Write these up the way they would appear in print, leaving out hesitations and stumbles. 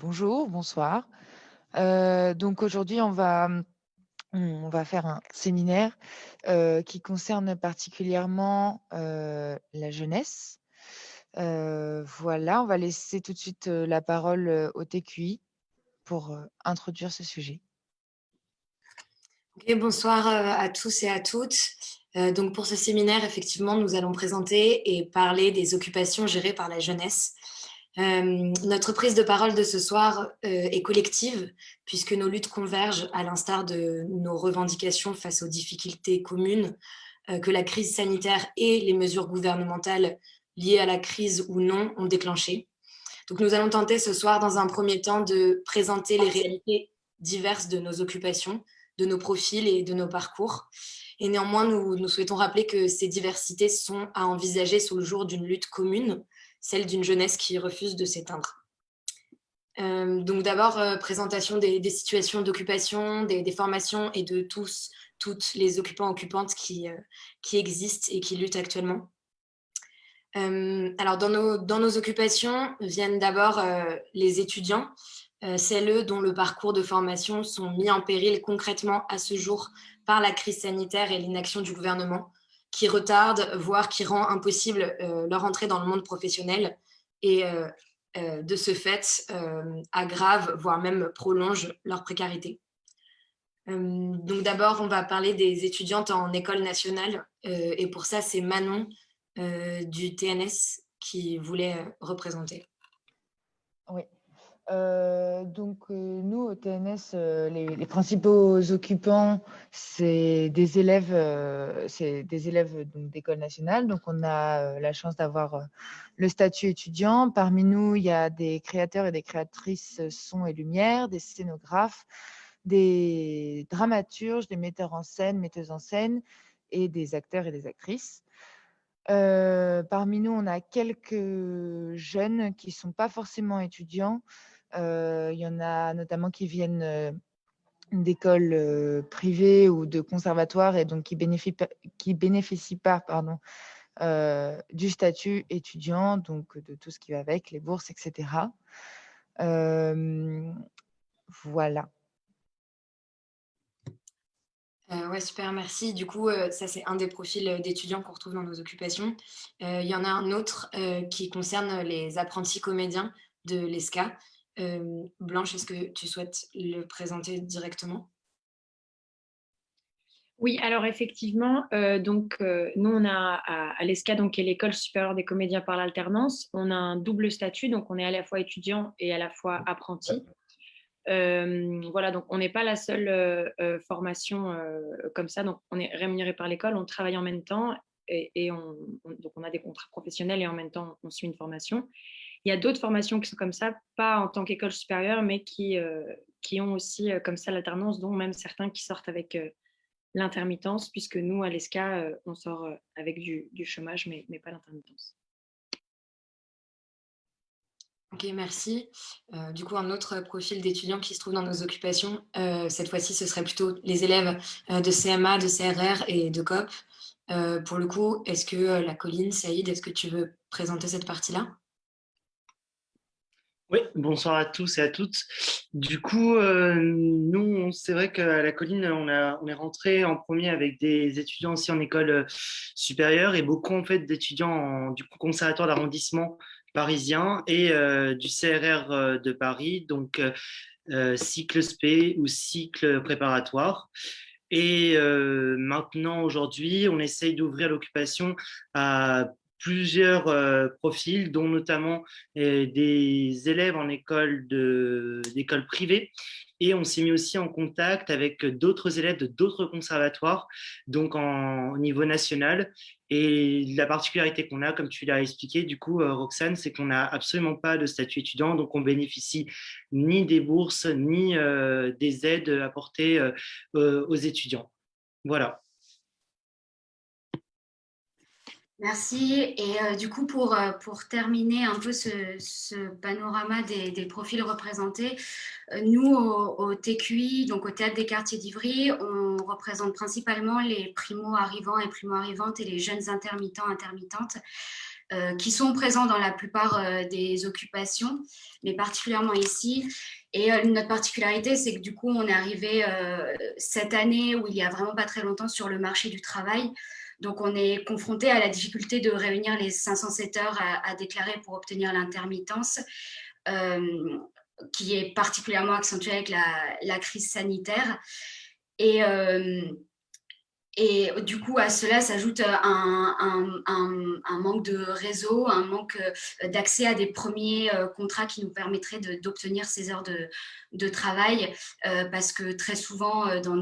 Bonjour, bonsoir. Donc aujourd'hui, on va faire un séminaire, qui concerne particulièrement, la jeunesse. Voilà, on va laisser tout de suite, la parole, au TQI pour, introduire ce sujet. Ok, bonsoir à tous et à toutes. Donc pour ce séminaire, effectivement, nous allons présenter et parler des occupations gérées par la jeunesse. Notre prise de parole de ce soir est collective, puisque nos luttes convergent à l'instar de nos revendications face aux difficultés communes que la crise sanitaire et les mesures gouvernementales liées à la crise ou non ont déclenchées. Donc nous allons tenter ce soir, dans un premier temps, de présenter les réalités diverses de nos occupations, de nos profils et de nos parcours. Et néanmoins, nous souhaitons rappeler que ces diversités sont à envisager sous le jour d'une lutte commune, celle d'une jeunesse qui refuse de s'éteindre. Donc d'abord, présentation des situations d'occupation, des formations et de toutes les occupants occupantes qui existent et qui luttent actuellement. Alors dans nos occupations viennent d'abord les étudiants, celles dont le parcours de formation sont mis en péril concrètement à ce jour par la crise sanitaire et l'inaction du gouvernement, qui retarde, voire qui rend impossible leur entrée dans le monde professionnel et de ce fait aggrave, voire même prolonge leur précarité. Donc d'abord, on va parler des étudiantes en école nationale et pour ça, c'est Manon du TNS qui voulait représenter. Oui. Nous, au TNS, les principaux occupants, c'est des élèves donc d'école nationale. Donc, on a la chance d'avoir le statut étudiant. Parmi nous, il y a des créateurs et des créatrices son et lumière, des scénographes, des dramaturges, des metteurs en scène, metteuses en scène et des acteurs et des actrices. Parmi nous, on a quelques jeunes qui ne sont pas forcément étudiants. Il y en a notamment qui viennent d'écoles privées ou de conservatoires et donc qui bénéficient pas du statut étudiant, donc de tout ce qui va avec, les bourses, etc. Voilà. Ouais, super, merci. Du coup, ça, c'est un des profils d'étudiants qu'on retrouve dans nos occupations. Il y en a un autre qui concerne les apprentis comédiens de l'ESCA. Blanche, est-ce que tu souhaites le présenter directement? Oui, alors effectivement, nous on a à l'ESCA, donc qui est l'École supérieure des comédiens par l'alternance, on a un double statut, donc on est à la fois étudiant et à la fois apprenti. Voilà, donc on n'est pas la seule formation comme ça, donc on est rémunéré par l'école, on travaille en même temps donc on a des contrats professionnels et en même temps on suit une formation. Il y a d'autres formations qui sont comme ça, pas en tant qu'école supérieure, mais qui ont aussi comme ça l'alternance, dont même certains qui sortent avec l'intermittence, puisque nous, à l'ESCA, on sort avec du chômage, mais pas l'intermittence. Ok, merci. Du coup, un autre profil d'étudiants qui se trouve dans nos occupations, cette fois-ci, ce serait plutôt les élèves de CMA, de CRR et de COP. Pour le coup, est-ce que la Colline, Saïd, est-ce que tu veux présenter cette partie-là? Oui, bonsoir à tous et à toutes. Du coup, nous, c'est vrai qu'à la colline, on est rentré en premier avec des étudiants aussi en école supérieure et beaucoup en fait d'étudiants du conservatoire d'arrondissement parisien et du CRR de Paris, donc cycle spé ou cycle préparatoire. Et maintenant, aujourd'hui, on essaye d'ouvrir l'occupation à plusieurs profils, dont notamment des élèves en d'école privée. Et on s'est mis aussi en contact avec d'autres élèves de d'autres conservatoires, donc au niveau national. Et la particularité qu'on a, comme tu l'as expliqué, du coup, Roxane, c'est qu'on n'a absolument pas de statut étudiant, donc on bénéficie ni des bourses, ni des aides apportées aux étudiants. Voilà. Merci. Et du coup, pour terminer un peu ce panorama des profils représentés, nous, au TQI, donc au Théâtre des Quartiers d'Ivry, on représente principalement les primo-arrivants et primo-arrivantes et les jeunes intermittents, intermittentes. qui sont présents dans la plupart des occupations, mais particulièrement ici. Et notre particularité, c'est que du coup, on est arrivé cette année où il n'y a vraiment pas très longtemps sur le marché du travail. Donc, on est confronté à la difficulté de réunir les 507 heures à déclarer pour obtenir l'intermittence, qui est particulièrement accentuée avec la crise sanitaire. Et du coup, à cela s'ajoute un manque de réseau, un manque d'accès à des premiers contrats qui nous permettraient d'obtenir ces heures de travail, parce que très souvent, dans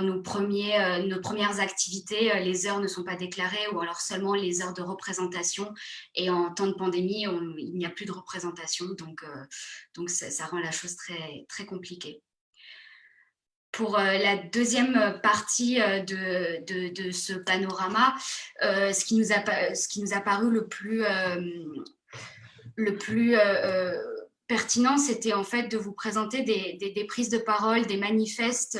nos premières activités, les heures ne sont pas déclarées, ou alors seulement les heures de représentation. Et en temps de pandémie, il n'y a plus de représentation, donc ça rend la chose très, très compliquée. Pour la deuxième partie de ce panorama, ce qui nous a paru le plus pertinent, c'était en fait de vous présenter des prises de parole, des manifestes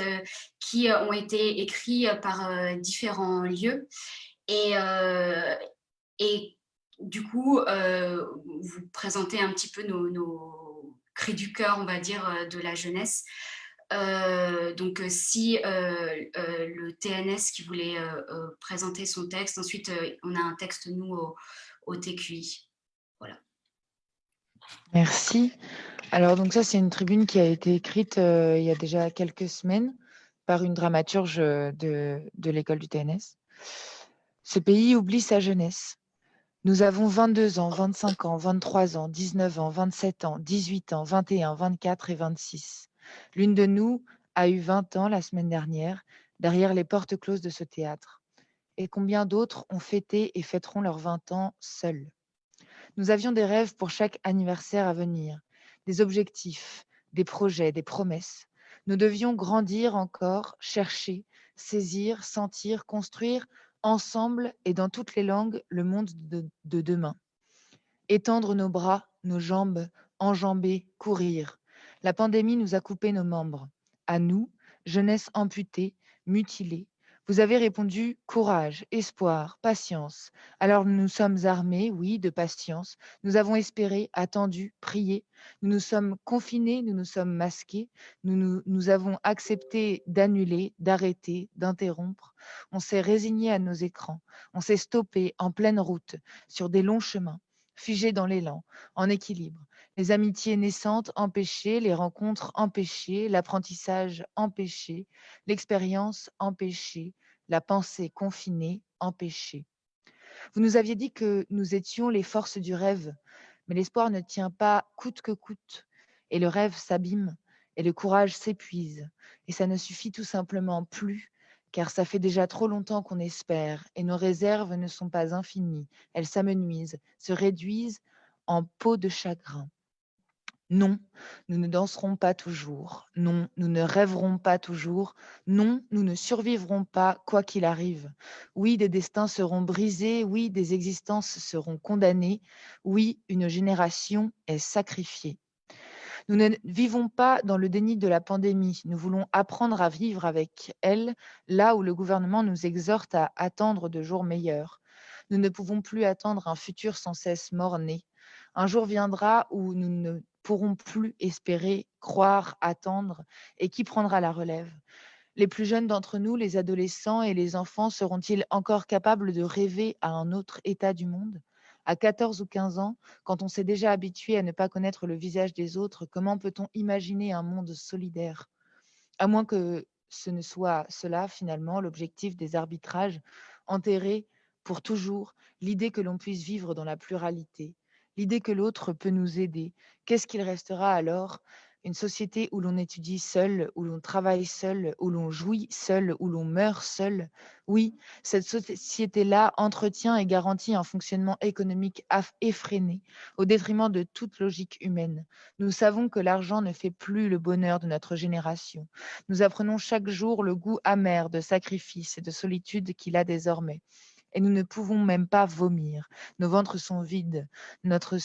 qui ont été écrits par différents lieux. Et du coup, vous présenter un petit peu nos cris du cœur, on va dire, de la jeunesse. Donc, si le TNS qui voulait présenter son texte, ensuite on a un texte, nous, au TQI. Voilà. Merci. Alors, donc ça, c'est une tribune qui a été écrite il y a déjà quelques semaines par une dramaturge de l'école du TNS. Ce pays oublie sa jeunesse. Nous avons 22 ans, 25 ans, 23 ans, 19 ans, 27 ans, 18 ans, 21, 24 et 26. L'une de nous a eu 20 ans la semaine dernière, derrière les portes closes de ce théâtre. Et combien d'autres ont fêté et fêteront leurs 20 ans seuls? Nous avions des rêves pour chaque anniversaire à venir, des objectifs, des projets, des promesses. Nous devions grandir encore, chercher, saisir, sentir, construire ensemble et dans toutes les langues le monde de demain. Étendre nos bras, nos jambes, enjamber, courir. La pandémie nous a coupé nos membres. À nous, jeunesse amputée, mutilée, vous avez répondu courage, espoir, patience. Alors nous nous sommes armés, oui, de patience. Nous avons espéré, attendu, prié. Nous nous sommes confinés, nous nous sommes masqués. Nous avons accepté d'annuler, d'arrêter, d'interrompre. On s'est résigné à nos écrans. On s'est stoppé en pleine route, sur des longs chemins, figés dans l'élan, en équilibre. Les amitiés naissantes empêchées, les rencontres empêchées, l'apprentissage empêché, l'expérience empêchée, la pensée confinée empêchée. Vous nous aviez dit que nous étions les forces du rêve, mais l'espoir ne tient pas coûte que coûte, et le rêve s'abîme, et le courage s'épuise, et ça ne suffit tout simplement plus, car ça fait déjà trop longtemps qu'on espère, et nos réserves ne sont pas infinies, elles s'amenuisent, se réduisent en peau de chagrin. Non, nous ne danserons pas toujours. Non, nous ne rêverons pas toujours. Non, nous ne survivrons pas quoi qu'il arrive. Oui, des destins seront brisés. Oui, des existences seront condamnées. Oui, une génération est sacrifiée. Nous ne vivons pas dans le déni de la pandémie. Nous voulons apprendre à vivre avec elle, là où le gouvernement nous exhorte à attendre de jours meilleurs. Nous ne pouvons plus attendre un futur sans cesse mort-né. Un jour viendra où nous ne pourrons plus espérer, croire, attendre, et qui prendra la relève? Les plus jeunes d'entre nous, les adolescents et les enfants, seront-ils encore capables de rêver à un autre état du monde? À 14 ou 15 ans, quand on s'est déjà habitué à ne pas connaître le visage des autres, comment peut-on imaginer un monde solidaire? À moins que ce ne soit cela, finalement, l'objectif des arbitrages, enterrer pour toujours l'idée que l'on puisse vivre dans la pluralité, l'idée que l'autre peut nous aider. Qu'est-ce qu'il restera alors? Une société où l'on étudie seul, où l'on travaille seul, où l'on jouit seul, où l'on meurt seul. Oui, cette société-là entretient et garantit un fonctionnement économique effréné, au détriment de toute logique humaine. Nous savons que l'argent ne fait plus le bonheur de notre génération. Nous apprenons chaque jour le goût amer de sacrifice et de solitude qu'il a désormais. et nous ne pouvons même pas vomir. Nos ventres sont vides. Notre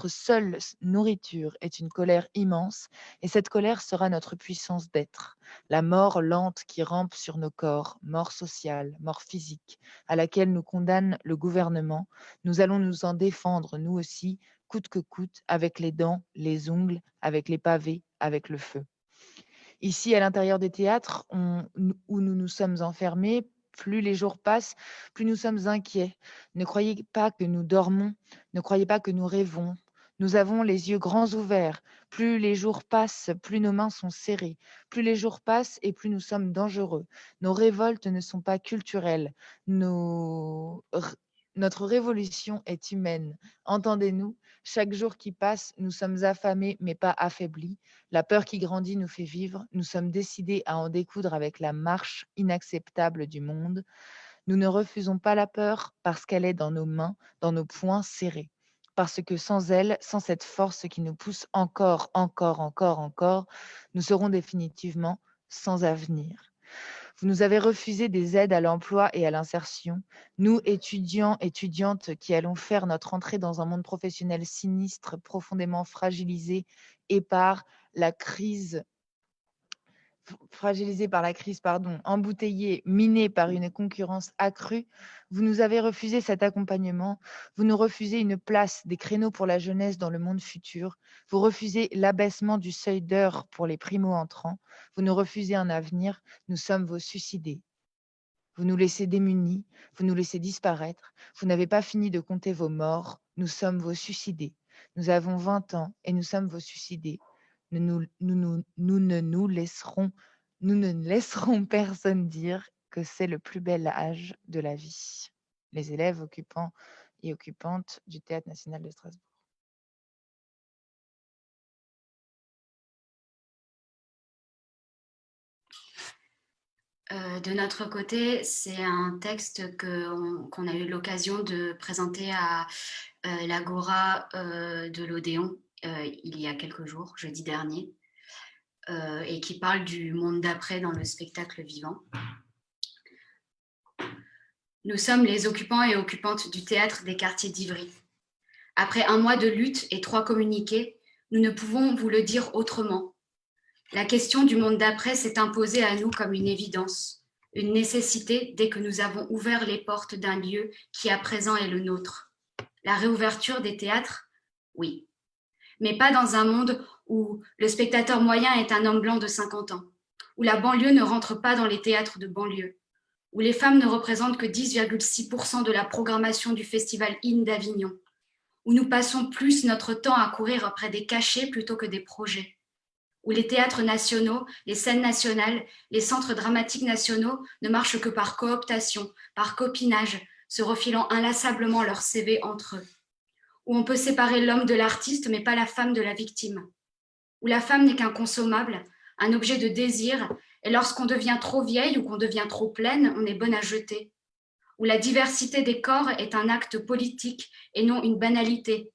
seule nourriture est une colère immense, et cette colère sera notre puissance d'être. La mort lente qui rampe sur nos corps, mort sociale, mort physique, à laquelle nous condamne le gouvernement, nous allons nous en défendre, nous aussi, coûte que coûte, avec les dents, les ongles, avec les pavés, avec le feu. Ici, à l'intérieur des théâtres, où nous nous sommes enfermés, plus les jours passent, plus nous sommes inquiets. Ne croyez pas que nous dormons, ne croyez pas que nous rêvons. Nous avons les yeux grands ouverts. Plus les jours passent, plus nos mains sont serrées. Plus les jours passent et plus nous sommes dangereux. Nos révoltes ne sont pas culturelles. Notre révolution est humaine. Entendez-nous, chaque jour qui passe, nous sommes affamés mais pas affaiblis. La peur qui grandit nous fait vivre. Nous sommes décidés à en découdre avec la marche inacceptable du monde. Nous ne refusons pas la peur parce qu'elle est dans nos mains, dans nos poings serrés. Parce que sans elle, sans cette force qui nous pousse encore, nous serons définitivement sans avenir. Vous nous avez refusé des aides à l'emploi et à l'insertion. Nous, étudiants, étudiantes, qui allons faire notre entrée dans un monde professionnel sinistre, profondément fragilisé et par la crise, embouteillé, miné par une concurrence accrue, vous nous avez refusé cet accompagnement, vous nous refusez une place, des créneaux pour la jeunesse dans le monde futur, vous refusez l'abaissement du seuil d'heure pour les primo-entrants, vous nous refusez un avenir, nous sommes vos suicidés. Vous nous laissez démunis, vous nous laissez disparaître, vous n'avez pas fini de compter vos morts, nous sommes vos suicidés. Nous avons 20 ans et nous sommes vos suicidés. Nous ne laisserons personne dire que c'est le plus bel âge de la vie. Les élèves occupants et occupantes du Théâtre national de Strasbourg. De notre côté, c'est un texte qu'on a eu l'occasion de présenter à l'Agora de l'Odéon il y a quelques jours, jeudi dernier, et qui parle du monde d'après dans le spectacle vivant. Nous sommes les occupants et occupantes du théâtre des quartiers d'Ivry. Après un mois de lutte et 3 communiqués, nous ne pouvons vous le dire autrement. La question du monde d'après s'est imposée à nous comme une évidence, une nécessité dès que nous avons ouvert les portes d'un lieu qui à présent est le nôtre. La réouverture des théâtres, oui. Mais pas dans un monde où le spectateur moyen est un homme blanc de 50 ans, où la banlieue ne rentre pas dans les théâtres de banlieue, où les femmes ne représentent que 10,6% de la programmation du Festival IN d'Avignon, où nous passons plus notre temps à courir après des cachets plutôt que des projets, où les théâtres nationaux, les scènes nationales, les centres dramatiques nationaux ne marchent que par cooptation, par copinage, se refilant inlassablement leurs CV entre eux, où on peut séparer l'homme de l'artiste mais pas la femme de la victime, où la femme n'est qu'un consommable, un objet de désir, et lorsqu'on devient trop vieille ou qu'on devient trop pleine, on est bonne à jeter, où la diversité des corps est un acte politique et non une banalité,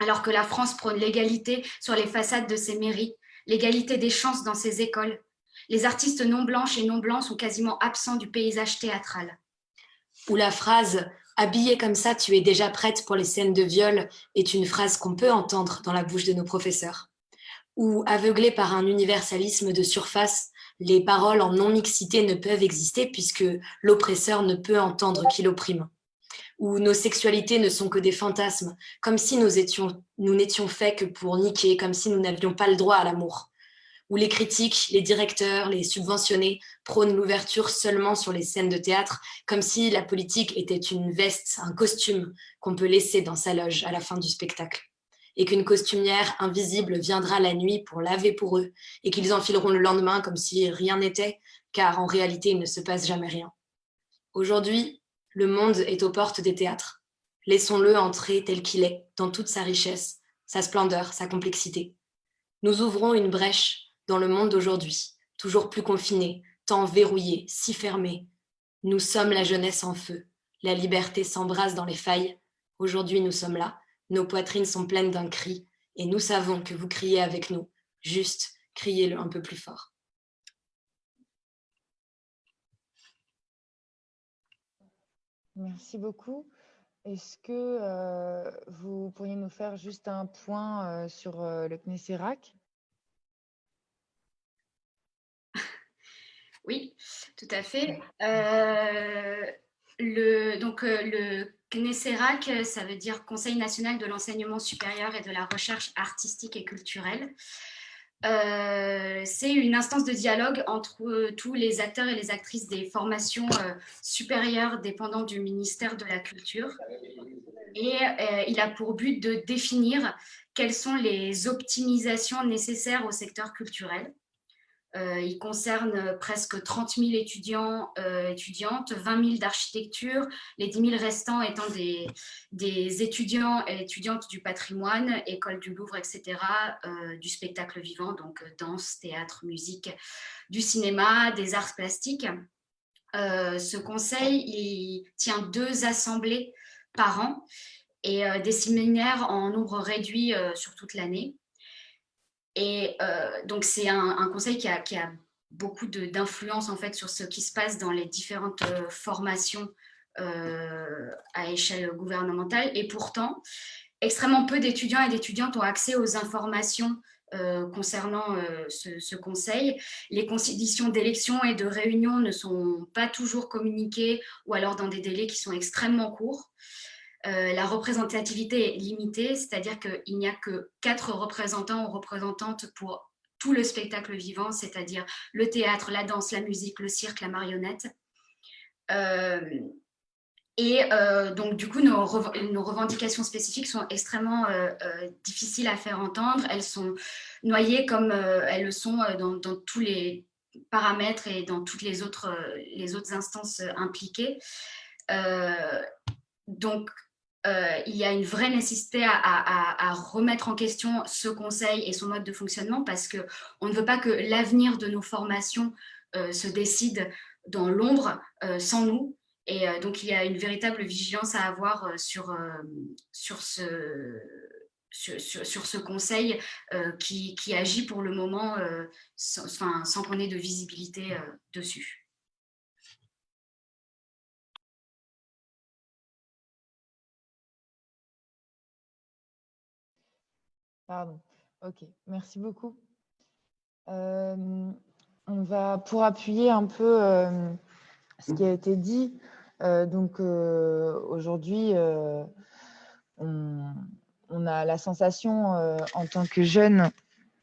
alors que la France prône l'égalité sur les façades de ses mairies, l'égalité des chances dans ses écoles. Les artistes non blanches et non blancs sont quasiment absents du paysage théâtral. Où la phrase « habillée comme ça, tu es déjà prête pour les scènes de viol » est une phrase qu'on peut entendre dans la bouche de nos professeurs. Où, aveuglés par un universalisme de surface, les paroles en non-mixité ne peuvent exister puisque l'oppresseur ne peut entendre qu'il opprime. Où nos sexualités ne sont que des fantasmes, comme si nous n'étions faits que pour niquer, comme si nous n'avions pas le droit à l'amour. Où les critiques, les directeurs, les subventionnés prônent l'ouverture seulement sur les scènes de théâtre, comme si la politique était une veste, un costume qu'on peut laisser dans sa loge à la fin du spectacle. Et qu'une costumière invisible viendra la nuit pour laver pour eux, et qu'ils enfileront le lendemain comme si rien n'était, car en réalité, il ne se passe jamais rien. Aujourd'hui, le monde est aux portes des théâtres. Laissons-le entrer tel qu'il est, dans toute sa richesse, sa splendeur, sa complexité. Nous ouvrons une brèche dans le monde d'aujourd'hui, toujours plus confiné, tant verrouillé, si fermé. Nous sommes la jeunesse en feu. La liberté s'embrase dans les failles. Aujourd'hui, nous sommes là. Nos poitrines sont pleines d'un cri, et nous savons que vous criez avec nous. Juste, criez-le un peu plus fort. Merci beaucoup. Est-ce que vous pourriez nous faire juste un point sur le CNESERAC? Oui, tout à fait. Le CNESERAC, ça veut dire Conseil national de l'enseignement supérieur et de la recherche artistique et culturelle. C'est une instance de dialogue entre tous les acteurs et les actrices des formations supérieures dépendant du ministère de la Culture. Et il a pour but de définir quelles sont les optimisations nécessaires au secteur culturel. Il concerne presque 30 000 étudiants, étudiantes, 20 000 d'architecture, les 10 000 restants étant des étudiants et étudiantes du patrimoine, école du Louvre, etc., du spectacle vivant, donc danse, théâtre, musique, du cinéma, des arts plastiques. Ce conseil, il tient 2 assemblées par an et des séminaires en nombre réduit sur toute l'année. Et donc, c'est un conseil qui a beaucoup d'influence en fait sur ce qui se passe dans les différentes formations à échelle gouvernementale. Et pourtant, extrêmement peu d'étudiants et d'étudiantes ont accès aux informations concernant ce conseil. Les conditions d'élection et de réunion ne sont pas toujours communiquées ou alors dans des délais qui sont extrêmement courts. La représentativité est limitée, c'est-à-dire qu'il n'y a que 4 représentants ou représentantes pour tout le spectacle vivant, c'est-à-dire le théâtre, la danse, la musique, le cirque, la marionnette. Donc, du coup, nos revendications spécifiques sont extrêmement difficiles à faire entendre. Elles sont noyées comme elles le sont dans tous les paramètres et dans toutes les autres instances impliquées. Donc, il y a une vraie nécessité à remettre en question ce conseil et son mode de fonctionnement parce qu'on ne veut pas que l'avenir de nos formations se décide dans l'ombre sans nous. Et donc, il y a une véritable vigilance à avoir sur ce conseil qui agit pour le moment sans qu'on ait de visibilité dessus. Pardon. Ok, merci beaucoup. On va, pour appuyer un peu ce qui a été dit, aujourd'hui, on a la sensation en tant que jeune.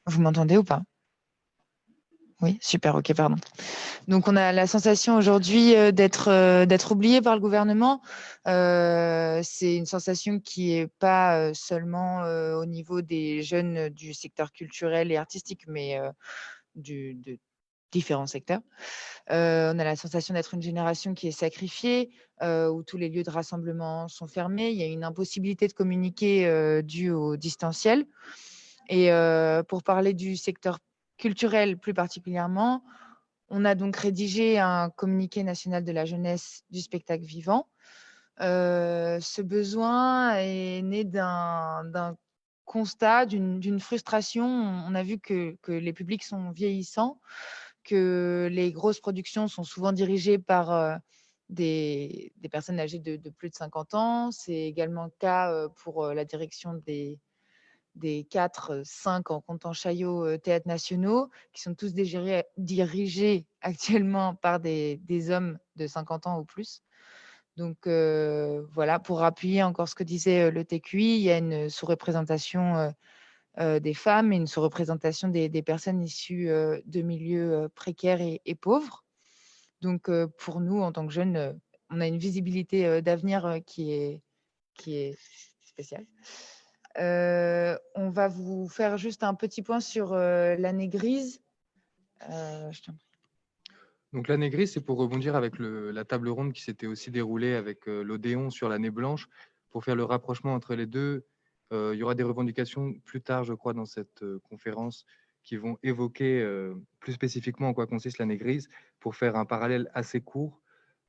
Vous m'entendez ou pas? Oui, super, ok, pardon. Donc, on a la sensation aujourd'hui d'être oublié par le gouvernement. C'est une sensation qui n'est pas seulement au niveau des jeunes du secteur culturel et artistique, mais de différents secteurs. On a la sensation d'être une génération qui est sacrifiée, où tous les lieux de rassemblement sont fermés. Il y a une impossibilité de communiquer due au distanciel. Et pour parler du secteur culturel plus particulièrement, on a donc rédigé un communiqué national de la jeunesse du spectacle vivant. Ce besoin est né d'un constat, d'une frustration. On a vu que les publics sont vieillissants, que les grosses productions sont souvent dirigées par des personnes âgées de plus de 50 ans. C'est également le cas pour la direction des 4, 5 en comptant Chaillot théâtres nationaux, qui sont tous dirigés actuellement par des hommes de 50 ans ou plus. Donc voilà, pour appuyer encore ce que disait le TQI, il y a une sous-représentation des femmes et une sous-représentation des personnes issues de milieux précaires et pauvres. Donc pour nous, en tant que jeunes, on a une visibilité d'avenir qui est spéciale. On va vous faire juste un petit point sur l'année grise. Je t'en prie. Donc l'année grise, c'est pour rebondir avec la table ronde qui s'était aussi déroulée avec l'Odéon sur l'année blanche, pour faire le rapprochement entre les deux. Il y aura des revendications plus tard, je crois, dans cette conférence qui vont évoquer plus spécifiquement en quoi consiste l'année grise, pour faire un parallèle assez court.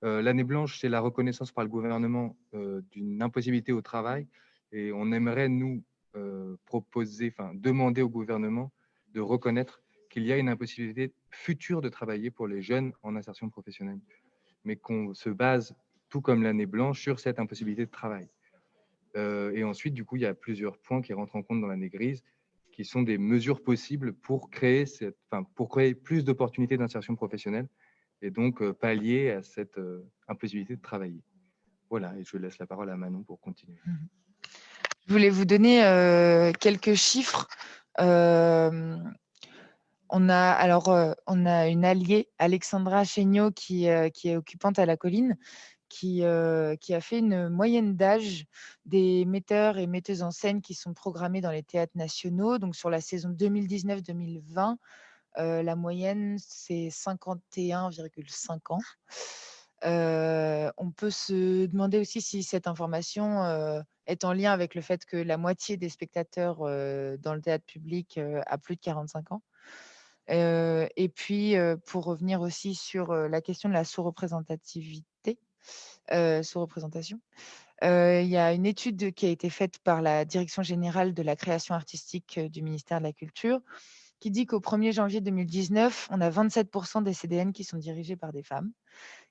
L'année blanche, c'est la reconnaissance par le gouvernement d'une impossibilité au travail, et on aimerait nous demander au gouvernement de reconnaître qu'il y a une impossibilité future de travailler pour les jeunes en insertion professionnelle, mais qu'on se base tout comme l'année blanche, sur cette impossibilité de travail. Et ensuite, du coup, il y a plusieurs points qui rentrent en compte dans l'année grise, qui sont des mesures possibles pour créer, pour créer plus d'opportunités d'insertion professionnelle et donc pallier à cette impossibilité de travailler. Voilà, et je laisse la parole à Manon pour continuer. Je voulais vous donner quelques chiffres. On a une alliée, Alexandra Chéniaud, qui est occupante à la Colline, qui a fait une moyenne d'âge des metteurs et metteuses en scène qui sont programmés dans les théâtres nationaux. Donc, sur la saison 2019-2020, la moyenne, c'est 51,5 ans. On peut se demander aussi si cette information est en lien avec le fait que la moitié des spectateurs dans le théâtre public a plus de 45 ans. Et puis, pour revenir aussi sur la question de la sous-représentativité, sous-représentation, il y a une étude qui a été faite par la Direction générale de la création artistique du ministère de la Culture qui dit qu'au 1er janvier 2019, on a 27% des CDN qui sont dirigés par des femmes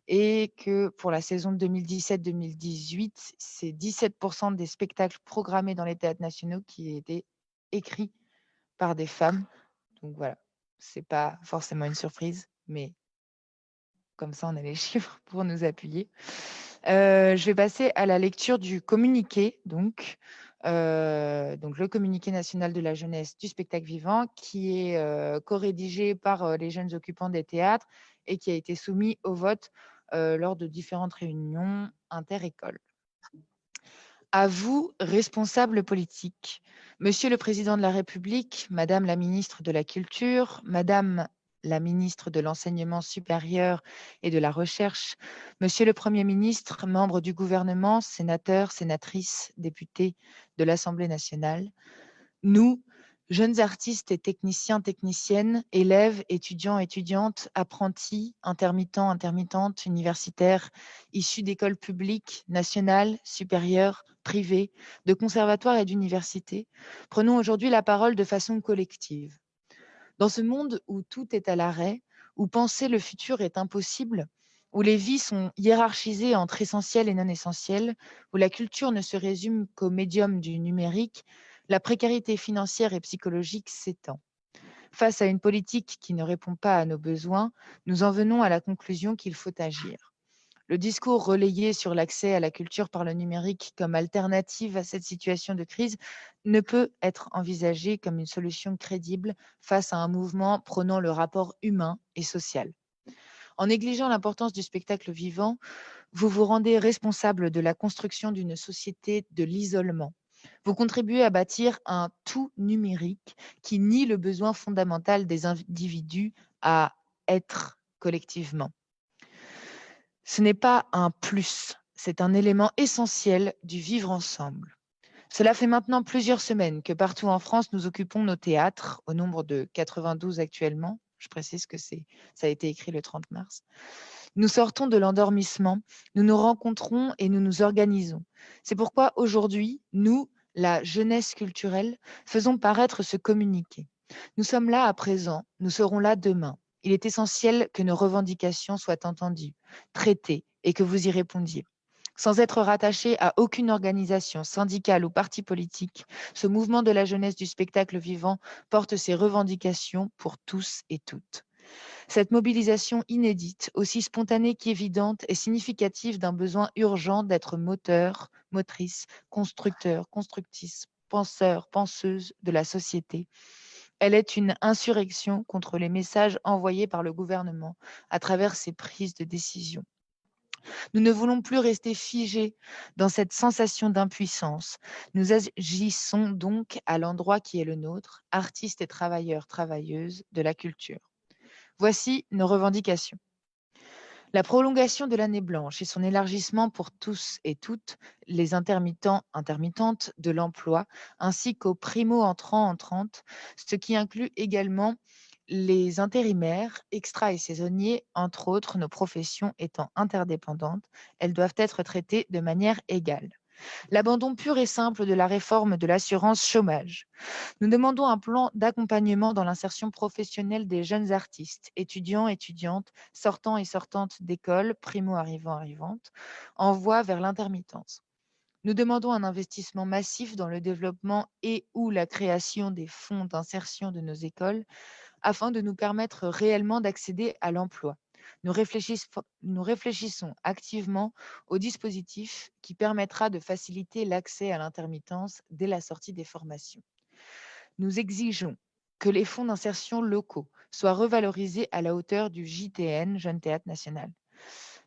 et que pour la saison 2017-2018, c'est 17% des spectacles programmés dans les théâtres nationaux qui étaient écrits par des femmes. Donc voilà, c'est pas forcément une surprise, mais comme ça, on a les chiffres pour nous appuyer. Je vais passer à la lecture du communiqué, donc le communiqué national de la jeunesse du spectacle vivant, qui est co-rédigé par les jeunes occupants des théâtres et qui a été soumis au vote lors de différentes réunions inter-écoles. À vous, responsables politiques, Monsieur le Président de la République, Madame la Ministre de la Culture, Madame la Ministre de l'Enseignement supérieur et de la Recherche, Monsieur le Premier ministre, membres du gouvernement, sénateurs, sénatrices, députés de l'Assemblée nationale, nous, jeunes artistes et techniciens, techniciennes, élèves, étudiants, étudiantes, apprentis, intermittents, intermittentes, universitaires, issus d'écoles publiques, nationales, supérieures, privées, de conservatoires et d'universités, prenons aujourd'hui la parole de façon collective. Dans ce monde où tout est à l'arrêt, où penser le futur est impossible, où les vies sont hiérarchisées entre essentiel et non essentiel, où la culture ne se résume qu'au médium du numérique, la précarité financière et psychologique s'étend. Face à une politique qui ne répond pas à nos besoins, nous en venons à la conclusion qu'il faut agir. Le discours relayé sur l'accès à la culture par le numérique comme alternative à cette situation de crise ne peut être envisagé comme une solution crédible face à un mouvement prônant le rapport humain et social. En négligeant l'importance du spectacle vivant, vous vous rendez responsable de la construction d'une société de l'isolement. Vous contribuez à bâtir un tout numérique qui nie le besoin fondamental des individus à être collectivement. Ce n'est pas un plus, c'est un élément essentiel du vivre ensemble. Cela fait maintenant plusieurs semaines que partout en France, nous occupons nos théâtres, au nombre de 92 actuellement. Je précise que ça a été écrit le 30 mars. Nous sortons de l'endormissement, nous nous rencontrons et nous nous organisons. C'est pourquoi aujourd'hui, nous, la jeunesse culturelle, faisons paraître ce communiqué. Nous sommes là à présent, nous serons là demain. Il est essentiel que nos revendications soient entendues, traitées et que vous y répondiez. Sans être rattaché à aucune organisation, syndicale ou parti politique, ce mouvement de la jeunesse du spectacle vivant porte ses revendications pour tous et toutes. Cette mobilisation inédite, aussi spontanée qu'évidente, est significative d'un besoin urgent d'être moteur, motrice, constructeur, constructrice, penseur, penseuse de la société. Elle est une insurrection contre les messages envoyés par le gouvernement à travers ses prises de décision. Nous ne voulons plus rester figés dans cette sensation d'impuissance. Nous agissons donc à l'endroit qui est le nôtre, artistes et travailleurs, travailleuses de la culture. Voici nos revendications. La prolongation de l'année blanche et son élargissement pour tous et toutes les intermittents, intermittentes de l'emploi, ainsi qu'aux primo-entrants, entrantes, ce qui inclut également les intérimaires, extra et saisonniers, entre autres, nos professions étant interdépendantes, elles doivent être traitées de manière égale. l'abandon pur et simple de la réforme de l'assurance chômage. Nous demandons un plan d'accompagnement dans l'insertion professionnelle des jeunes artistes, étudiants, étudiantes, sortants et sortantes d'école, primo-arrivants, arrivantes, en voie vers l'intermittence. Nous demandons un investissement massif dans le développement et ou la création des fonds d'insertion de nos écoles afin de nous permettre réellement d'accéder à l'emploi. Nous réfléchissons activement au dispositif qui permettra de faciliter l'accès à l'intermittence dès la sortie des formations. Nous exigeons que les fonds d'insertion locaux soient revalorisés à la hauteur du JTN, Jeune Théâtre National.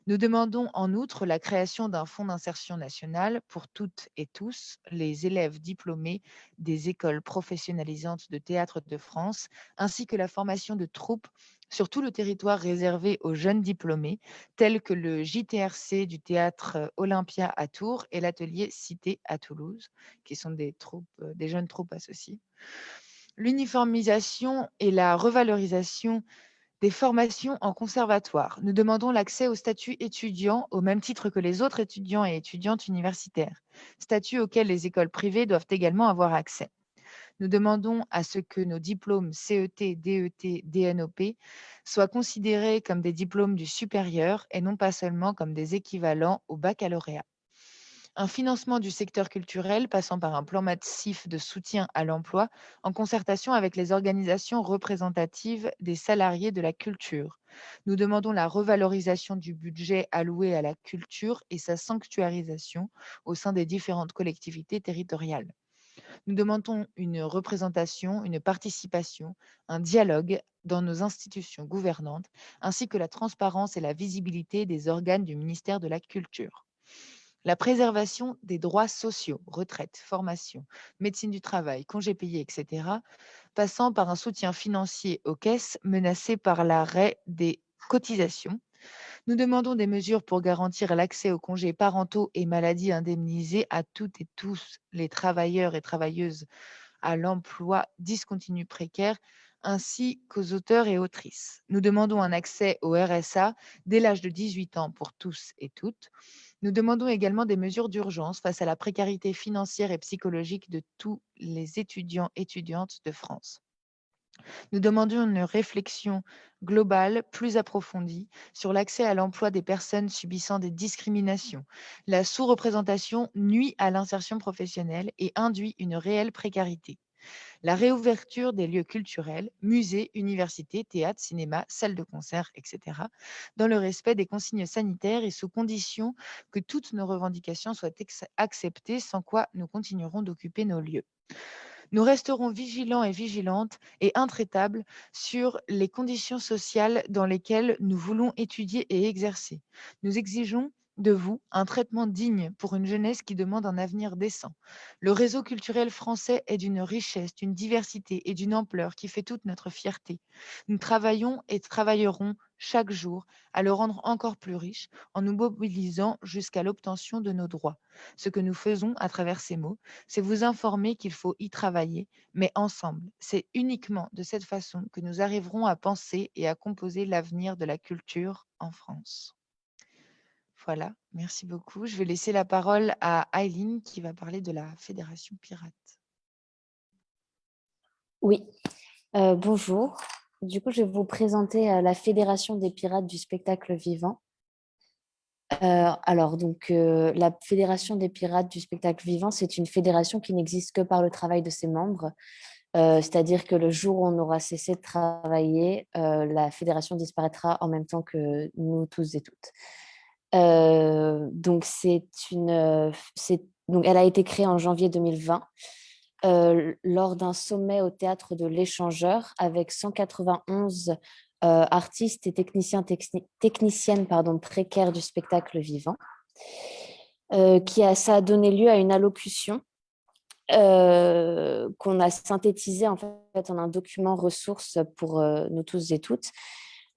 Nous demandons en outre la création d'un fonds d'insertion national pour toutes et tous les élèves diplômés des écoles professionnalisantes de théâtre de France, ainsi que la formation de troupes sur tout le territoire réservé aux jeunes diplômés, tels que le JTRC du théâtre Olympia à Tours et l'atelier Cité à Toulouse, qui sont des jeunes troupes associées. L'uniformisation et la revalorisation des formations en conservatoire. Nous demandons l'accès au statut étudiant au même titre que les autres étudiants et étudiantes universitaires, statut auquel les écoles privées doivent également avoir accès. Nous demandons à ce que nos diplômes CET, DET, DNOP soient considérés comme des diplômes du supérieur et non pas seulement comme des équivalents au baccalauréat. Un financement du secteur culturel passant par un plan massif de soutien à l'emploi en concertation avec les organisations représentatives des salariés de la culture. Nous demandons la revalorisation du budget alloué à la culture et sa sanctuarisation au sein des différentes collectivités territoriales. Nous demandons une représentation, une participation, un dialogue dans nos institutions gouvernantes, ainsi que la transparence et la visibilité des organes du ministère de la Culture. La préservation des droits sociaux, retraite, formation, médecine du travail, congés payés, etc., passant par un soutien financier aux caisses menacées par l'arrêt des cotisations. Nous demandons des mesures pour garantir l'accès aux congés parentaux et maladies indemnisés à toutes et tous les travailleurs et travailleuses à l'emploi discontinu précaire, ainsi qu'aux auteurs et autrices. Nous demandons un accès au RSA dès l'âge de 18 ans pour tous et toutes. Nous demandons également des mesures d'urgence face à la précarité financière et psychologique de tous les étudiants et étudiantes de France. Nous demandons une réflexion globale, plus approfondie, sur l'accès à l'emploi des personnes subissant des discriminations. La sous-représentation nuit à l'insertion professionnelle et induit une réelle précarité. La réouverture des lieux culturels, musées, universités, théâtres, cinémas, salles de concert, etc., dans le respect des consignes sanitaires et sous condition que toutes nos revendications soient acceptées, sans quoi nous continuerons d'occuper nos lieux. Nous resterons vigilants et vigilantes et intraitables sur les conditions sociales dans lesquelles nous voulons étudier et exercer. Nous exigeons de vous un traitement digne pour une jeunesse qui demande un avenir décent. Le réseau culturel français est d'une richesse, d'une diversité et d'une ampleur qui fait toute notre fierté. Nous travaillons et travaillerons chaque jour à le rendre encore plus riche en nous mobilisant jusqu'à l'obtention de nos droits. Ce que nous faisons à travers ces mots, c'est vous informer qu'il faut y travailler, mais ensemble. C'est uniquement de cette façon que nous arriverons à penser et à composer l'avenir de la culture en France. Voilà, merci beaucoup. Je vais laisser la parole à Aileen qui va parler de la Fédération Pirate. Oui, bonjour. Du coup, je vais vous présenter la Fédération des pirates du spectacle vivant. La Fédération des pirates du spectacle vivant, c'est une fédération qui n'existe que par le travail de ses membres. C'est-à-dire que le jour où on aura cessé de travailler, la fédération disparaîtra en même temps que nous tous et toutes. Donc, elle a été créée en janvier 2020 lors d'un sommet au théâtre de l'Échangeur avec 191 artistes et techniciennes précaires du spectacle vivant. Ça a donné lieu à une allocution qu'on a synthétisée en fait en un document ressource pour nous tous et toutes,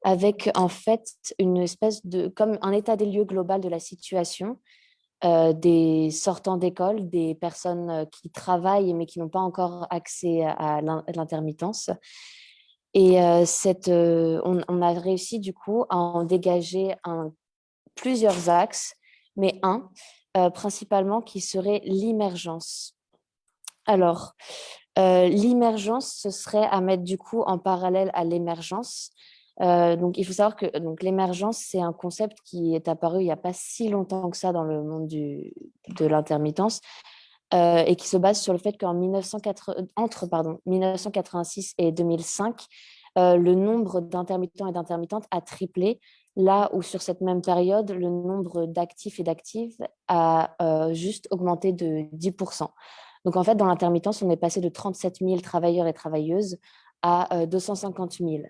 avec en fait une espèce de comme un état des lieux global de la situation des sortants d'école, des personnes qui travaillent mais qui n'ont pas encore accès à l'intermittence. Et on a réussi du coup à en dégager plusieurs axes, mais principalement, qui serait l'émergence. Alors, l'émergence, ce serait à mettre du coup en parallèle à l'émergence. Donc, il faut savoir que l'émergence, c'est un concept qui est apparu il n'y a pas si longtemps que ça dans le monde de l'intermittence et qui se base sur le fait entre 1986 et 2005, le nombre d'intermittents et d'intermittentes a triplé, là où sur cette même période, le nombre d'actifs et d'actives a juste augmenté de 10%. Donc, en fait, dans l'intermittence, on est passé de 37 000 travailleurs et travailleuses à 250 000.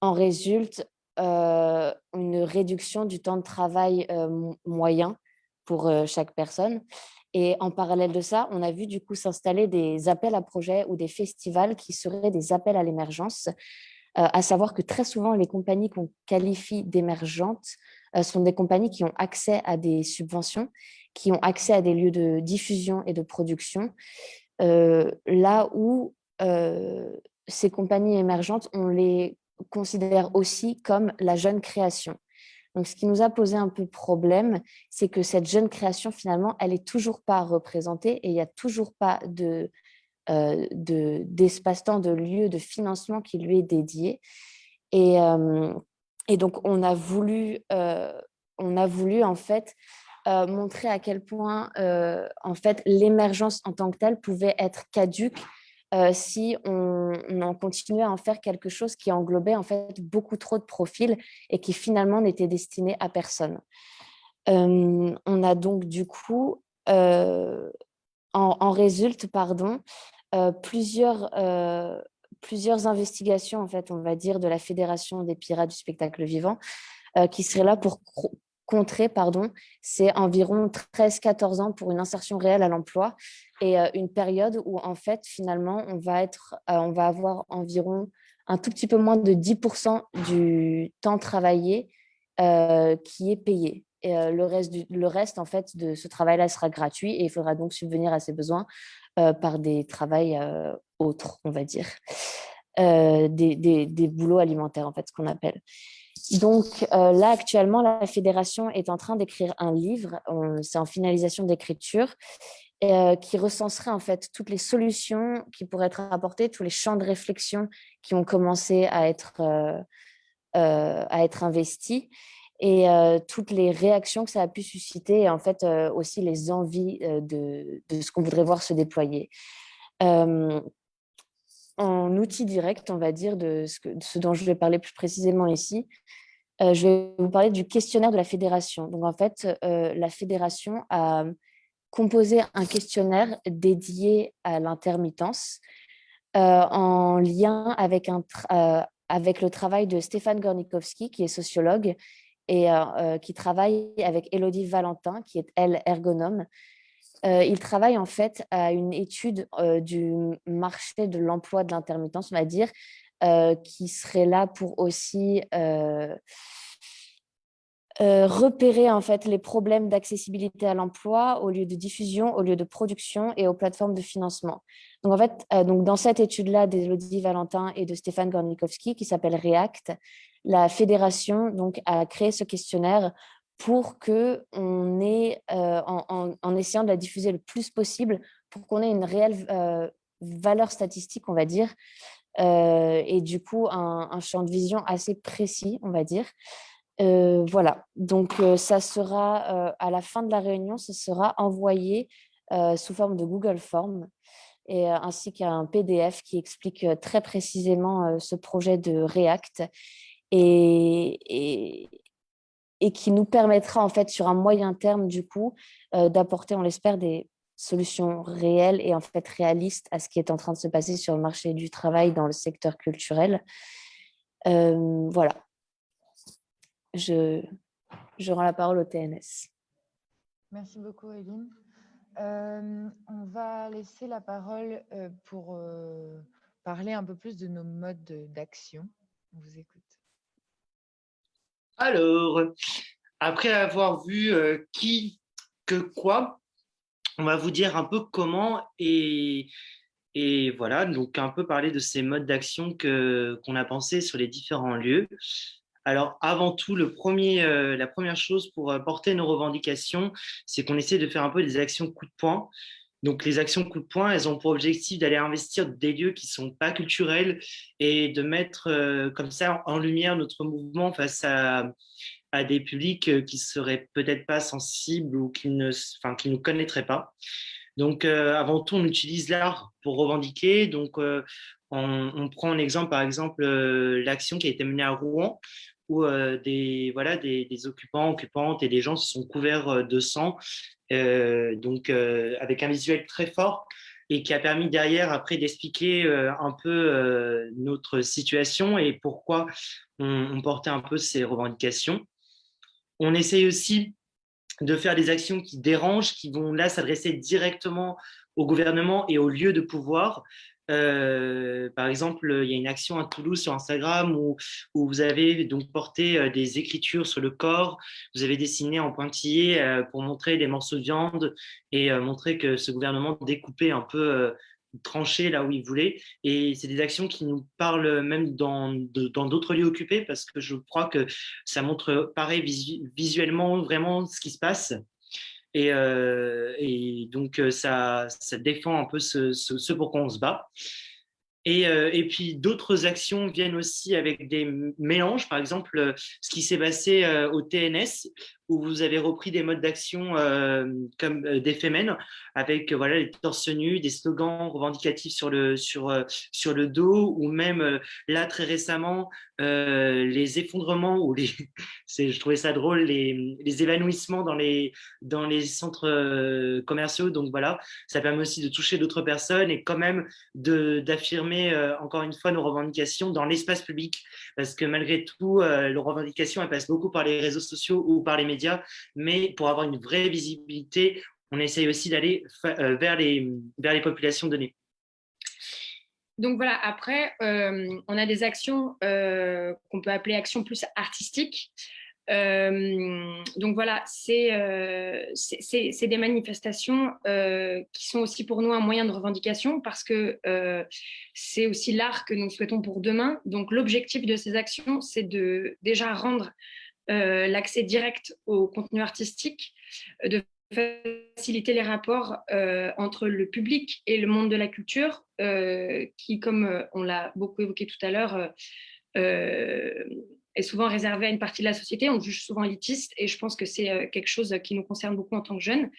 En résulte une réduction du temps de travail moyen pour chaque personne. Et en parallèle de ça, on a vu du coup s'installer des appels à projets ou des festivals qui seraient des appels à l'émergence, à savoir que très souvent, les compagnies qu'on qualifie d'émergentes sont des compagnies qui ont accès à des subventions, qui ont accès à des lieux de diffusion et de production, là où ces compagnies émergentes, on les considère aussi comme la jeune création. Donc, ce qui nous a posé un peu problème, c'est que cette jeune création, finalement, elle n'est toujours pas représentée et il n'y a toujours pas d'espace-temps, de lieu de financement qui lui est dédié. Et donc, on a voulu en fait, montrer à quel point en fait, l'émergence en tant que telle pouvait être caduque si on en continuait à en faire quelque chose qui englobait en fait beaucoup trop de profils et qui finalement n'était destiné à personne. On a donc du coup, en résulte, plusieurs investigations, en fait, on va dire, de la Fédération des pirates du spectacle vivant qui seraient là pour contrer, c'est environ 13-14 ans pour une insertion réelle à l'emploi et une période où, en fait, finalement, on va avoir environ un tout petit peu moins de 10% du temps travaillé qui est payé. Et le reste, en fait, de ce travail-là sera gratuit et il faudra donc subvenir à ses besoins par des travails autres, on va dire. Des boulots alimentaires, en fait, ce qu'on appelle. Donc là, actuellement, la fédération est en train d'écrire un livre, c'est en finalisation d'écriture, qui recenserait en fait toutes les solutions qui pourraient être apportées, tous les champs de réflexion qui ont commencé à être investis et toutes les réactions que ça a pu susciter et en fait aussi les envies de ce qu'on voudrait voir se déployer. En outil direct, on va dire, de ce dont je vais parler plus précisément ici, je vais vous parler du questionnaire de la fédération. Donc, en fait, la fédération a composé un questionnaire dédié à l'intermittence en lien avec le travail de Stéphane Gornikowski, qui est sociologue, et qui travaille avec Élodie Valentin, qui est, elle, ergonome. Il travaille en fait à une étude du marché de l'emploi de l'intermittence, on va dire, qui serait là pour aussi repérer en fait les problèmes d'accessibilité à l'emploi au lieu de diffusion, au lieu de production et aux plateformes de financement. Donc en fait, dans cette étude-là d'Élodie Valentin et de Stéphane Gornikowski qui s'appelle REACT, la fédération donc a créé ce questionnaire pour que on ait, en essayant de la diffuser le plus possible, pour qu'on ait une réelle valeur statistique, on va dire, et du coup un champ de vision assez précis, on va dire. Voilà, donc ça sera à la fin de la réunion, ce sera envoyé sous forme de Google Form et ainsi qu'un PDF qui explique très précisément ce projet de React et qui nous permettra en fait sur un moyen terme du coup d'apporter, on l'espère, des solutions réelles et en fait réalistes à ce qui est en train de se passer sur le marché du travail dans le secteur culturel. Voilà. Je rends la parole au TNS. Merci beaucoup, Eline. On va laisser la parole pour parler un peu plus de nos modes d'action. On vous écoute. Alors, après avoir vu qui, que, quoi, on va vous dire un peu comment et voilà, donc un peu parler de ces modes d'action qu'on a pensé sur les différents lieux. Alors, avant tout, la première chose pour porter nos revendications, c'est qu'on essaie de faire un peu des actions coup de poing. Donc, les actions coup de poing, elles ont pour objectif d'aller investir des lieux qui ne sont pas culturels et de mettre comme ça en lumière notre mouvement face à des publics qui ne seraient peut-être pas sensibles ou qui ne connaîtraient pas. Donc, avant tout, on utilise l'art pour revendiquer. Donc, on prend un exemple, par exemple, l'action qui a été menée à Rouen, où des occupants, occupantes et des gens se sont couverts de sang, avec un visuel très fort et qui a permis derrière, après, d'expliquer un peu notre situation et pourquoi on portait un peu ces revendications. On essaye aussi de faire des actions qui dérangent, qui vont là s'adresser directement au gouvernement et aux lieux de pouvoir. Par exemple, il y a une action à Toulouse sur Instagram où vous avez donc porté des écritures sur le corps, vous avez dessiné en pointillé pour montrer des morceaux de viande et montrer que ce gouvernement découpait un peu, tranché là où il voulait. Et c'est des actions qui nous parlent même dans d'autres lieux occupés parce que je crois que ça montre pareil visuellement vraiment ce qui se passe. Et donc, ça défend un peu ce pour quoi on se bat. Et puis, d'autres actions viennent aussi avec des mélanges. Par exemple, ce qui s'est passé au TNS, où vous avez repris des modes d'action comme des Femen, avec voilà, les torse nus, des slogans revendicatifs sur le dos, ou même là, très récemment, les effondrements, ou je trouvais ça drôle, les évanouissements dans les centres commerciaux. Donc voilà, ça permet aussi de toucher d'autres personnes et quand même d'affirmer encore une fois nos revendications dans l'espace public, parce que malgré tout, les revendications, elles passent beaucoup par les réseaux sociaux ou par les médias, mais pour avoir une vraie visibilité, on essaye aussi d'aller vers les populations données. Donc voilà, après, on a des actions qu'on peut appeler actions plus artistiques. Donc voilà, c'est des manifestations qui sont aussi pour nous un moyen de revendication parce que c'est aussi l'art que nous souhaitons pour demain. Donc l'objectif de ces actions, c'est de déjà rendre l'accès direct au contenu artistique, de faciliter les rapports entre le public et le monde de la culture, qui, comme on l'a beaucoup évoqué tout à l'heure, est souvent réservé à une partie de la société. On juge souvent élitiste et je pense que c'est quelque chose qui nous concerne beaucoup en tant que jeunes.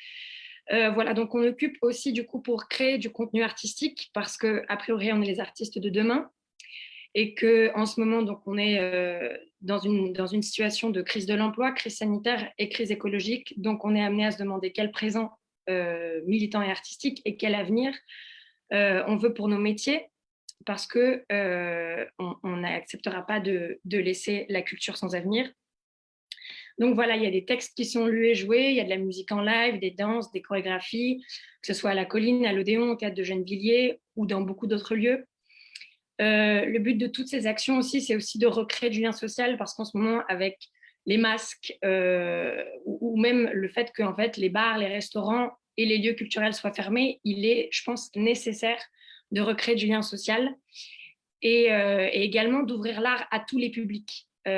Voilà, donc on occupe aussi du coup pour créer du contenu artistique parce qu'a priori on est les artistes de demain et qu'en ce moment donc on est dans une situation de crise de l'emploi, crise sanitaire et crise écologique. Donc on est amené à se demander quel présent militant et artistique et quel avenir on veut pour nos métiers, parce que on n'acceptera pas de laisser la culture sans avenir. Donc voilà, il y a des textes qui sont lus et joués, il y a de la musique en live, des danses, des chorégraphies, que ce soit à la Colline, à l'Odéon, au Théâtre de Gennevilliers ou dans beaucoup d'autres lieux. Le but de toutes ces actions aussi, c'est aussi de recréer du lien social, parce qu'en ce moment, avec les masques ou même le fait que en fait, les bars, les restaurants et les lieux culturels soient fermés, il est, je pense, nécessaire de recréer du lien social et également d'ouvrir l'art à tous les publics, qui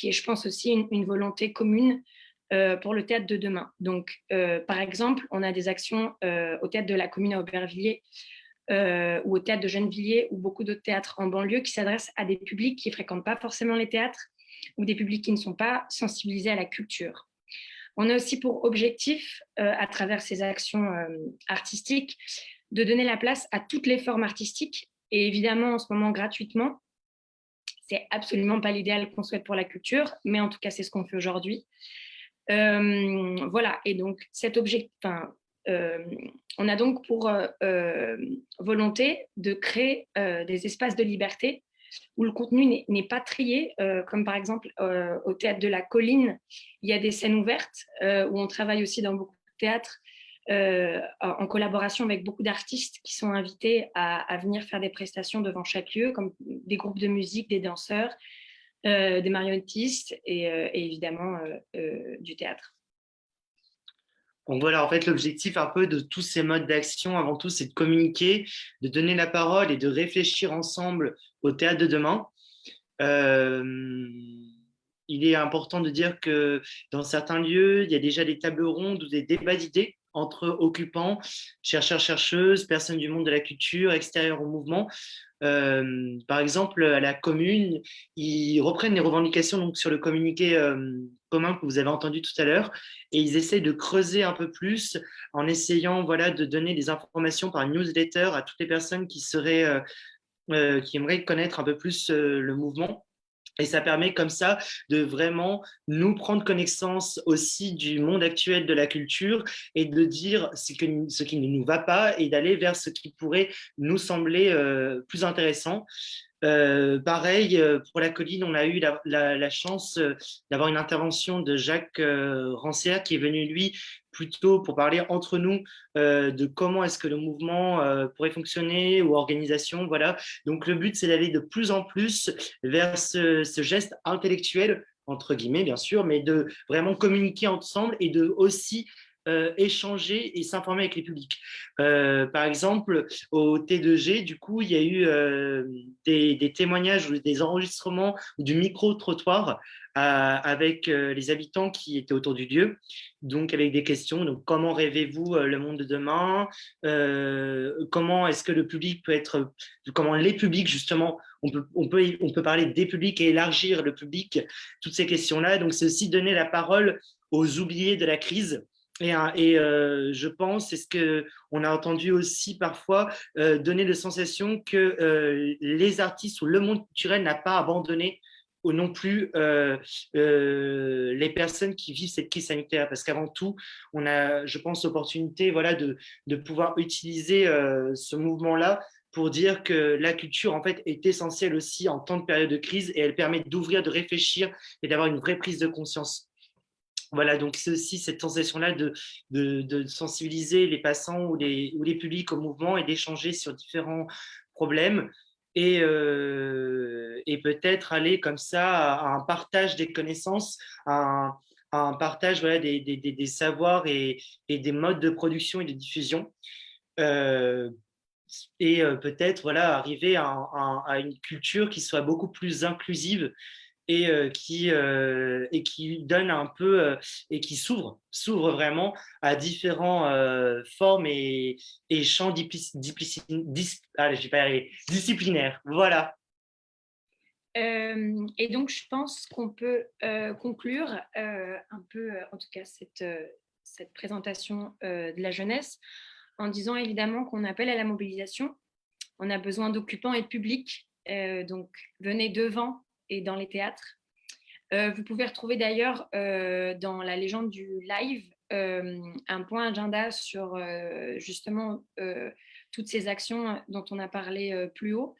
est, je pense, aussi une volonté commune pour le théâtre de demain. Donc, par exemple, on a des actions au théâtre de la Commune à Aubervilliers ou au théâtre de Gennevilliers ou beaucoup d'autres théâtres en banlieue qui s'adressent à des publics qui ne fréquentent pas forcément les théâtres ou des publics qui ne sont pas sensibilisés à la culture. On a aussi pour objectif, à travers ces actions artistiques, de donner la place à toutes les formes artistiques et évidemment en ce moment gratuitement. C'est absolument pas l'idéal qu'on souhaite pour la culture, mais en tout cas c'est ce qu'on fait aujourd'hui. Voilà, et donc cet objectif, on a donc pour volonté de créer des espaces de liberté où le contenu n'est pas trié, comme par exemple au Théâtre de la Colline, il y a des scènes ouvertes où on travaille aussi dans beaucoup de théâtres en collaboration avec beaucoup d'artistes qui sont invités à venir faire des prestations devant chaque lieu, comme des groupes de musique, des danseurs, des marionnettistes et évidemment du théâtre. Donc voilà, en fait, l'objectif un peu de tous ces modes d'action, avant tout, c'est de communiquer, de donner la parole et de réfléchir ensemble au théâtre de demain. il est important de dire que dans certains lieux, il y a déjà des tables rondes ou des débats d'idées entre occupants, chercheurs, chercheuses, personnes du monde de la culture, extérieurs au mouvement. Par exemple, à la commune, ils reprennent les revendications donc, sur le communiqué commun que vous avez entendu tout à l'heure et ils essaient de creuser un peu plus en essayant voilà, de donner des informations par newsletter à toutes les personnes qui aimeraient connaître un peu plus le mouvement. Et ça permet comme ça de vraiment nous prendre connaissance aussi du monde actuel de la culture et de dire ce qui ne nous va pas et d'aller vers ce qui pourrait nous sembler plus intéressant. Pareil, pour la colline, on a eu la chance d'avoir une intervention de Jacques Rancière qui est venu, lui, plutôt pour parler entre nous de comment est-ce que le mouvement pourrait fonctionner ou organisation. Voilà. Donc, le but, c'est d'aller de plus en plus vers ce geste intellectuel, entre guillemets, bien sûr, mais de vraiment communiquer ensemble et de aussi échanger et s'informer avec les publics. Par exemple, au T2G, du coup, il y a eu des témoignages ou des enregistrements du micro-trottoir avec les habitants qui étaient autour du lieu, donc avec des questions. Donc, comment rêvez-vous le monde de demain? Comment est-ce que le public peut être, comment les publics justement, on peut parler des publics et élargir le public, toutes ces questions-là. Donc, c'est aussi donner la parole aux oubliés de la crise. Je pense, c'est ce qu'on a entendu aussi parfois, donner la sensation que les artistes ou le monde culturel n'a pas abandonné ou non plus les personnes qui vivent cette crise sanitaire. Parce qu'avant tout, on a, je pense, l'opportunité voilà, de pouvoir utiliser ce mouvement-là pour dire que la culture, en fait, est essentielle aussi en temps de période de crise et elle permet d'ouvrir, de réfléchir et d'avoir une vraie prise de conscience. Voilà, donc c'est aussi cette sensation-là de sensibiliser les passants ou les publics au mouvement et d'échanger sur différents problèmes et peut-être aller comme ça à un partage des connaissances, à un partage voilà, des savoirs et des modes de production et de diffusion. Peut-être voilà, arriver à une culture qui soit beaucoup plus inclusive et qui donne un peu et qui s'ouvre vraiment à différents formes et champs disciplinaires. Voilà. Et donc, je pense qu'on peut conclure un peu, en tout cas, cette présentation de la jeunesse en disant évidemment qu'on appelle à la mobilisation. On a besoin d'occupants et de public. Donc, venez devant et dans les théâtres. Vous pouvez retrouver d'ailleurs dans la légende du live un point agenda sur justement toutes ces actions dont on a parlé plus haut.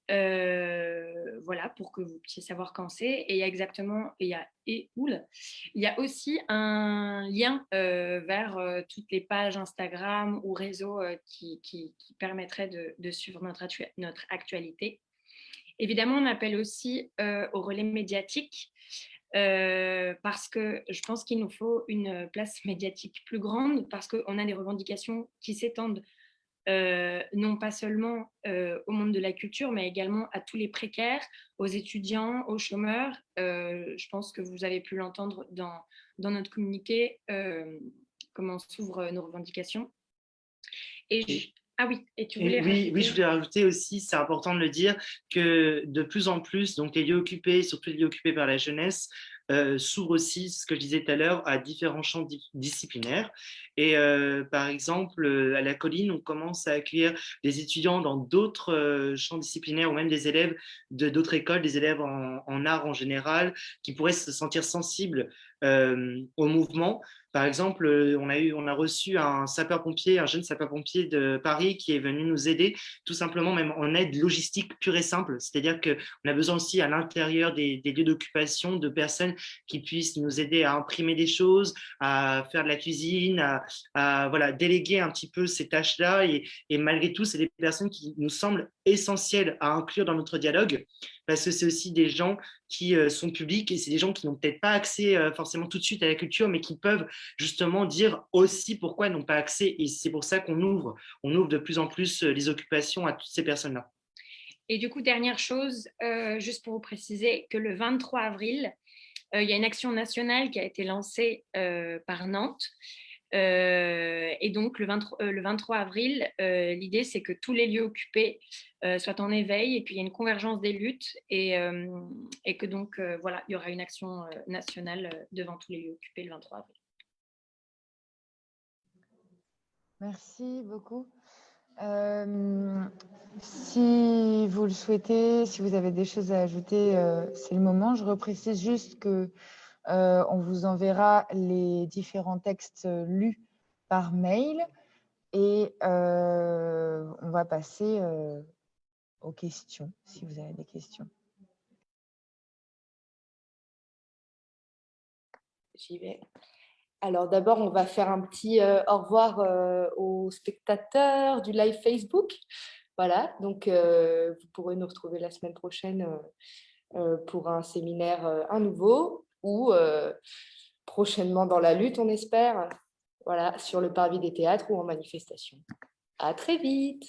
Voilà, pour que vous puissiez savoir quand c'est. Et il y a exactement, il y a aussi un lien vers toutes les pages Instagram ou réseaux qui permettraient de suivre notre actualité. Évidemment, on appelle aussi au relais médiatique parce que je pense qu'il nous faut une place médiatique plus grande parce qu'on a des revendications qui s'étendent non pas seulement au monde de la culture, mais également à tous les précaires, aux étudiants, aux chômeurs. Je pense que vous avez pu l'entendre dans notre communiqué, comment s'ouvrent nos revendications. Ah oui, et tu voulais oui, je voulais rajouter aussi, c'est important de le dire, que de plus en plus, donc les lieux occupés, surtout les lieux occupés par la jeunesse, s'ouvrent aussi, ce que je disais tout à l'heure, à différents champs disciplinaires. Et par exemple, à la colline, on commence à accueillir des étudiants dans d'autres champs disciplinaires ou même des élèves de d'autres écoles, des élèves en art en général, qui pourraient se sentir sensibles au mouvement. Par exemple, on a reçu un sapeur-pompier, un jeune sapeur-pompier de Paris qui est venu nous aider, tout simplement même en aide logistique pure et simple. C'est-à-dire qu'on a besoin aussi à l'intérieur des lieux d'occupation de personnes qui puissent nous aider à imprimer des choses, à faire de la cuisine, à voilà, déléguer un petit peu ces tâches-là. Et malgré tout, c'est des personnes qui nous semblent essentielles à inclure dans notre dialogue parce que c'est aussi des gens qui sont publics et c'est des gens qui n'ont peut-être pas accès forcément tout de suite à la culture, mais qui peuvent justement dire aussi pourquoi ils n'ont pas accès. Et c'est pour ça qu'on ouvre de plus en plus les occupations à toutes ces personnes-là. Et du coup, dernière chose, juste pour vous préciser que le 23 avril, il y a une action nationale qui a été lancée par Nantes. Et donc, le 23 avril, l'idée, c'est que tous les lieux occupés soient en éveil, et puis il y a une convergence des luttes, et que donc, voilà, il y aura une action nationale devant tous les lieux occupés le 23 avril. Merci beaucoup. Si vous le souhaitez, si vous avez des choses à ajouter, c'est le moment. Je reprécise juste que on vous enverra les différents textes lus par mail et on va passer aux questions, si vous avez des questions. J'y vais. Alors d'abord, on va faire un petit au revoir aux spectateurs du live Facebook. Voilà, donc vous pourrez nous retrouver la semaine prochaine pour un séminaire à nouveau ou prochainement dans la lutte, on espère, voilà, sur le parvis des théâtres ou en manifestation. À très vite.